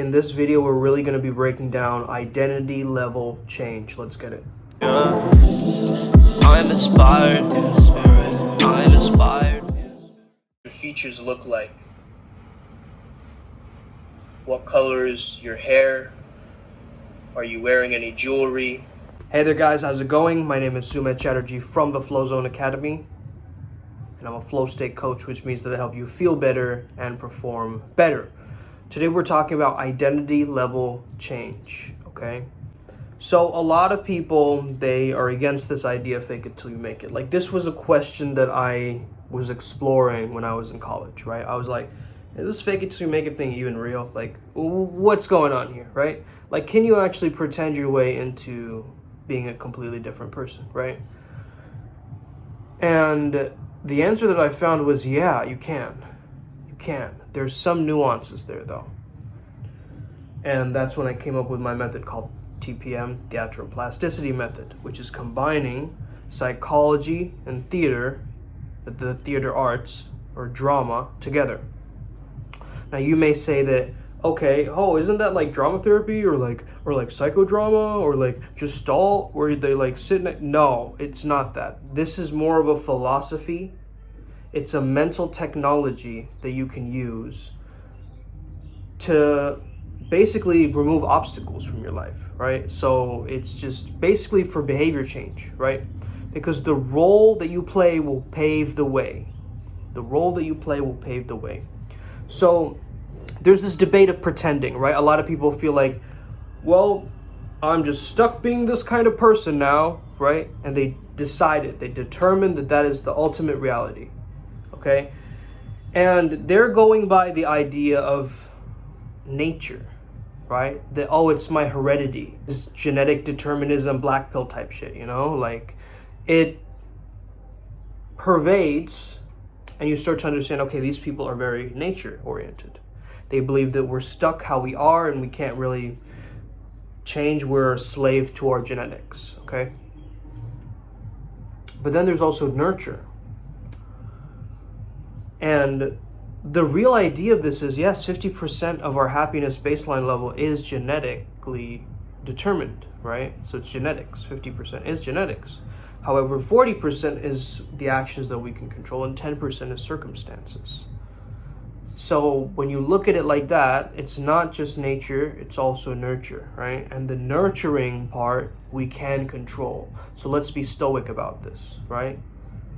In this video, we're really going to be breaking down identity level change. Let's get it. Yeah. I'm inspired. I'm inspired. Your features look like? What color is your hair? Are you wearing any jewelry? Hey there guys, how's it going? My name is Sumit Chatterjee from the Flow Zone Academy. And I'm a flow state coach, which means that I help you feel better and perform better. Today we're talking about identity level change, okay? So a lot of people, they are against this idea of fake it till you make it. Like, this was a question that I was exploring when I was in college, right? I was like, is this fake it till you make it thing even real? Like, what's going on here, right? Like, can you actually pretend your way into being a completely different person, right? And the answer that I found was, yeah, you can. You can. There's some nuances there, though. And that's when I came up with my method called TPM, Theatroplasticity Method, which is combining psychology and theater, the theater arts, or drama, together. Now, you may say that, okay, isn't that like drama therapy or like psychodrama or like Gestalt where they like sit No, it's not that. This is more of a philosophy. It's a mental technology that you can use to basically remove obstacles from your life, right? So it's just basically for behavior change, right? Because the role that you play will pave the way. The role that you play will pave the way. So there's this debate of pretending, right? A lot of people feel like, well, I'm just stuck being this kind of person now, right? And they determined that that is the ultimate reality, okay? And they're going by the idea of nature, right? That, it's my heredity. This genetic determinism, black pill type shit, you know? Like, it pervades, and you start to understand, okay, these people are very nature oriented. They believe that we're stuck how we are and we can't really change. We're a slave to our genetics, okay? But then there's also nurture. And the real idea of this is, yes, 50% of our happiness baseline level is genetically determined, right? So it's genetics. 50% is genetics. However, 40% is the actions that we can control, and 10% is circumstances. So when you look at it like that, it's not just nature, it's also nurture, right? And the nurturing part we can control. So let's be stoic about this, right?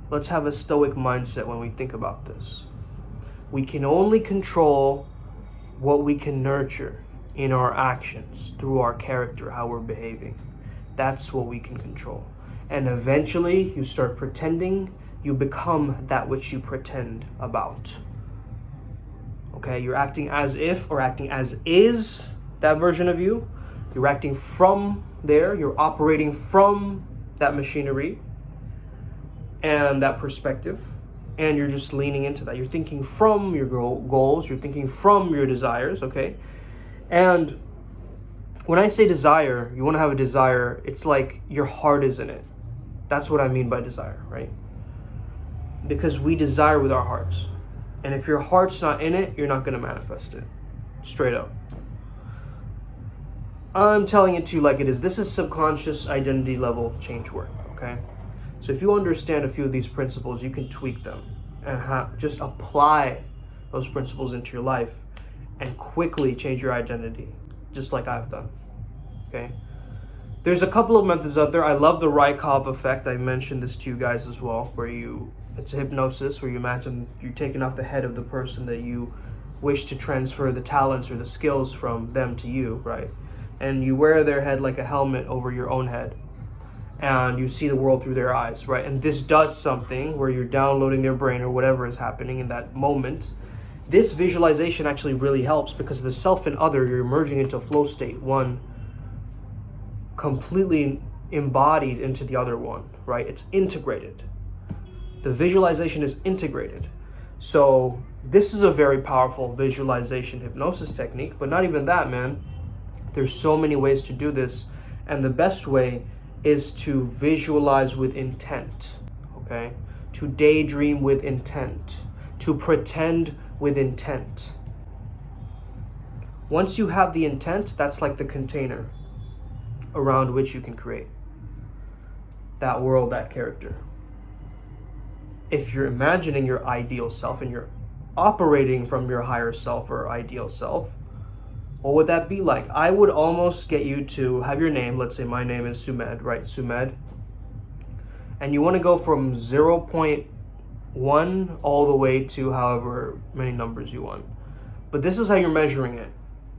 Let's have a stoic mindset when we think about this. We can only control what we can nurture in our actions, through our character, how we're behaving. That's what we can control. And eventually you start pretending, you become that which you pretend about. Okay, you're acting as if or acting as is that version of you. You're acting from there, you're operating from that machinery and that perspective. And you're just leaning into that. You're thinking from your goals. You're thinking from your desires, okay? And when I say desire, you want to have a desire, it's like your heart is in it. That's what I mean by desire, right? Because we desire with our hearts. And if your heart's not in it, you're not going to manifest it. Straight up. I'm telling it to you like it is. This is subconscious identity level change work, okay? So if you understand a few of these principles, you can tweak them and just apply those principles into your life and quickly change your identity, just like I've done, okay? There's a couple of methods out there. I love the Rykov effect. I mentioned this to you guys as well, where it's a hypnosis where you imagine you're taking off the head of the person that you wish to transfer the talents or the skills from them to you, right? And you wear their head like a helmet over your own head. And you see the world through their eyes, right? And this does something where you're downloading their brain or whatever is happening in that moment. This visualization actually really helps because the self and other, you're merging into flow state, one completely embodied into the other one, right? It's integrated. The visualization is integrated. So this is a very powerful visualization hypnosis technique, but not even that, man. There's so many ways to do this. And the best way is to visualize with intent, okay? To daydream with intent, to pretend with intent. Once you have the intent, that's like the container around which you can create that world, that character. If you're imagining your ideal self and you're operating from your higher self or ideal self, what would that be like? I would almost get you to have your name. Let's say my name is Sumed, right? Sumed. And you want to go from 0.1 all the way to however many numbers you want. But this is how you're measuring it.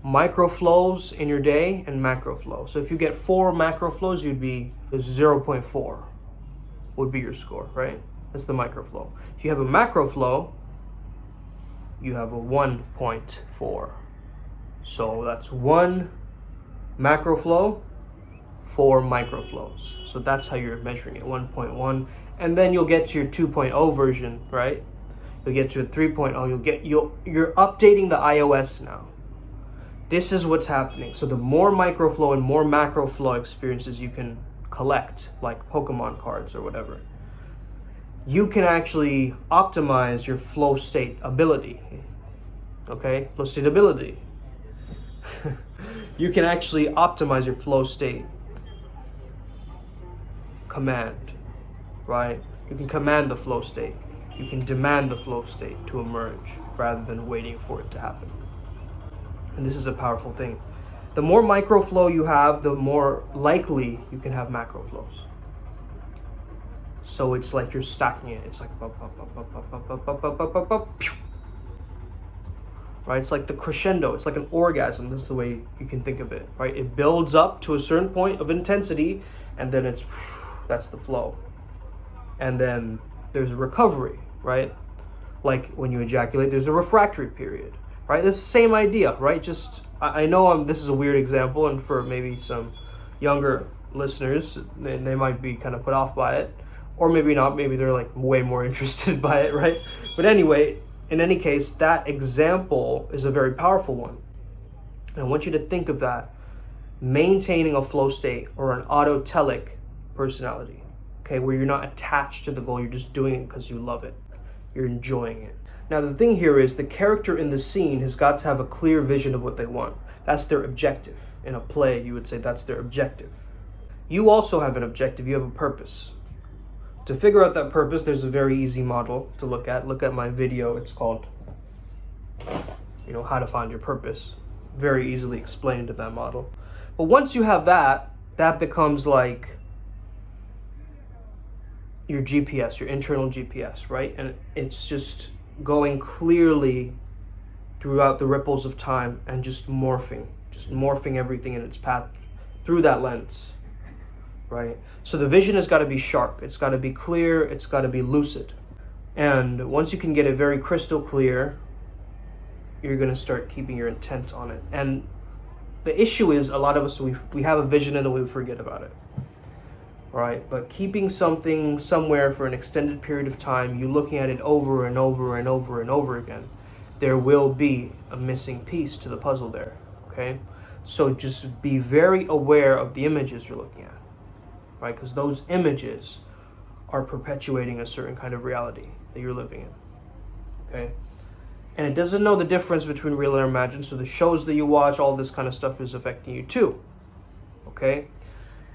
Micro flows in your day and macro flow. So if you get 4 macro flows, you'd be 0.4 would be your score, right? That's the micro flow. If you have a macro flow, you have a 1.4. So that's 1 macro flow, 4 micro flows. So that's how you're measuring it, 1.1. And then you'll get to your 2.0 version, right? You'll get to a 3.0. You're updating the iOS now. This is what's happening. So the more micro flow and more macro flow experiences you can collect, like Pokemon cards or whatever, you can actually optimize your flow state ability. Okay? Flow state ability. You can actually optimize your flow state command, right? You can command the flow state. You can demand the flow state to emerge rather than waiting for it to happen. And this is a powerful thing. The more micro flow you have, the more likely you can have macro flows. So it's like you're stacking it. It's like right? It's like the crescendo. It's like an orgasm. This is the way you can think of it, right? It builds up to a certain point of intensity, and then that's the flow. And then there's a recovery, right? Like when you ejaculate, there's a refractory period, right? It's the same idea, right? Just, I know this is a weird example, and for maybe some younger listeners, they might be kind of put off by it, or maybe not. Maybe they're like way more interested by it, right? But anyway, in any case, that example is a very powerful one. And I want you to think of that, maintaining a flow state or an autotelic personality, okay, where you're not attached to the goal, you're just doing it because you love it, you're enjoying it. Now the thing here is the character in the scene has got to have a clear vision of what they want. That's their objective. In a play, you would say that's their objective. You also have an objective, you have a purpose. To figure out that purpose, there's a very easy model to look at. Look at my video. It's called, How to Find Your Purpose. Very easily explained in that model. But once you have that becomes like your GPS, your internal GPS, right? And it's just going clearly throughout the ripples of time and just morphing everything in its path through that lens. Right? So the vision has got to be sharp. It's got to be clear. It's got to be lucid. And once you can get it very crystal clear, you're going to start keeping your intent on it. And the issue is a lot of us, we have a vision and then we forget about it. Right? But keeping something somewhere for an extended period of time, you looking at it over and over and over and over again, there will be a missing piece to the puzzle there. Okay? So just be very aware of the images you're looking at. Right? Because those images are perpetuating a certain kind of reality that you're living in. Okay? And it doesn't know the difference between real and imagined, so the shows that you watch, all this kind of stuff is affecting you too. Okay?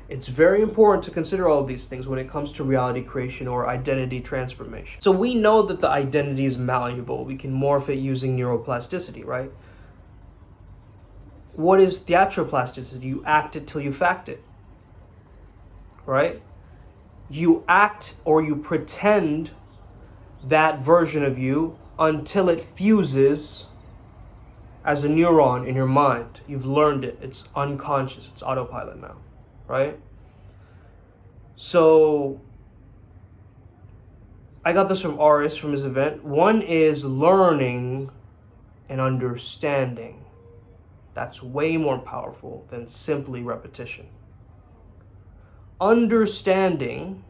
It's very important to consider all of these things when it comes to reality creation or identity transformation. So we know that the identity is malleable. We can morph it using neuroplasticity, right? What is theatroplasticity? You act it till you fact it. Right? You act or you pretend that version of you until it fuses as a neuron in your mind. You've learned it. It's unconscious. It's autopilot now. Right? So I got this from Aris from his event. One is learning and understanding. That's way more powerful than simply repetition. Understanding,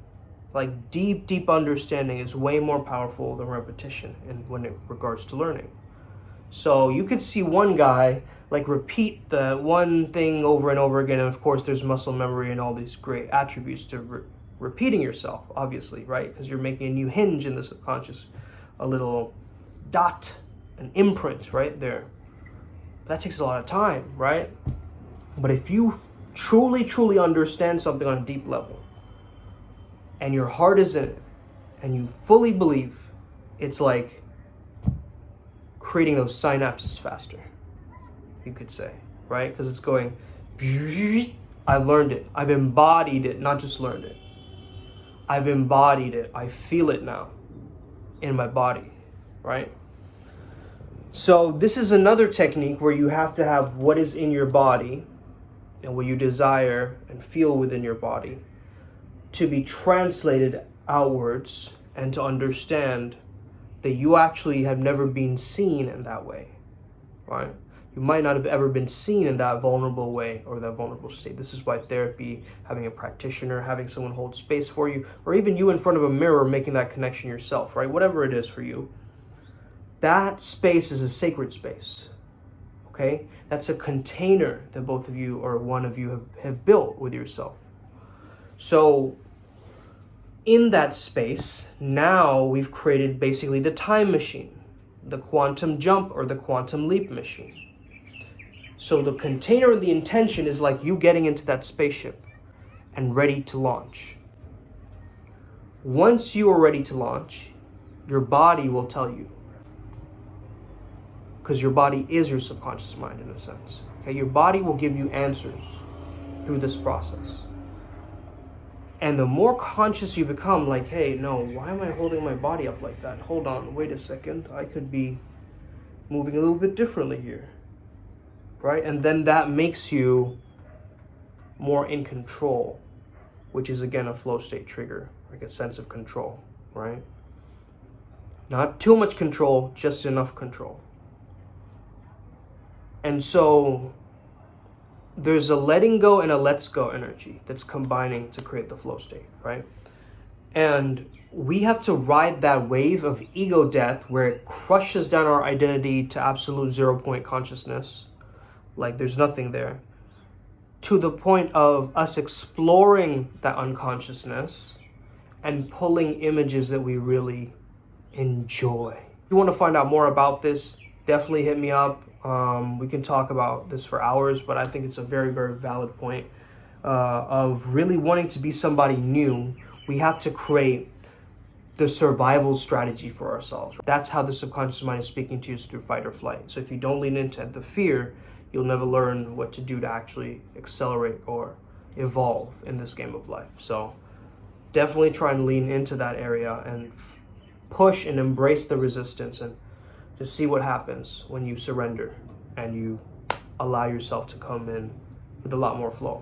like deep understanding, is way more powerful than repetition when it regards to learning. So you could see one guy like repeat the one thing over and over again, and of course there's muscle memory and all these great attributes to repeating yourself, obviously, right? Because you're making a new hinge in the subconscious, a little dot, an imprint right there. That takes a lot of time, right? But if you truly understand something on a deep level, and your heart is in it, and you fully believe, it's like creating those synapses faster, you could say, right? Because it's going, I've learned it. I've embodied it, not just learned it. I've embodied it. I feel it now in my body, right? So this is another technique where you have to have what is in your body and what you desire and feel within your body to be translated outwards and to understand that you actually have never been seen in that way, right? You might not have ever been seen in that vulnerable way or that vulnerable state. This is why therapy, having a practitioner, having someone hold space for you, or even you in front of a mirror making that connection yourself, right? Whatever it is for you, that space is a sacred space, okay? That's a container that both of you or one of you have built with yourself. So in that space, now we've created basically the time machine, the quantum jump or the quantum leap machine. So the container and the intention is like you getting into that spaceship and ready to launch. Once you are ready to launch, your body will tell you. Because your body is your subconscious mind in a sense. Okay, your body will give you answers through this process. And the more conscious you become, like, hey, no, why am I holding my body up like that? Hold on, wait a second. I could be moving a little bit differently here, right? And then that makes you more in control, which is, again, a flow state trigger, like a sense of control, right? Not too much control, just enough control. And so there's a letting go and a let's go energy that's combining to create the flow state, right? And we have to ride that wave of ego death where it crushes down our identity to absolute 0 point consciousness, like there's nothing there, to the point of us exploring that unconsciousness and pulling images that we really enjoy. If you want to find out more about this, definitely hit me up. We can talk about this for hours, but I think it's a very valid point of really wanting to be somebody new. We have to create the survival strategy for ourselves. That's how the subconscious mind is speaking to you, is through fight or flight. So if you don't lean into the fear, you'll never learn what to do to actually accelerate or evolve in this game of life. So definitely try and lean into that area and push and embrace the resistance and just see what happens when you surrender and you allow yourself to come in with a lot more flow.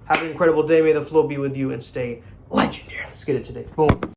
Have an incredible day. May the flow be with you and stay legendary. Let's get it today. Boom.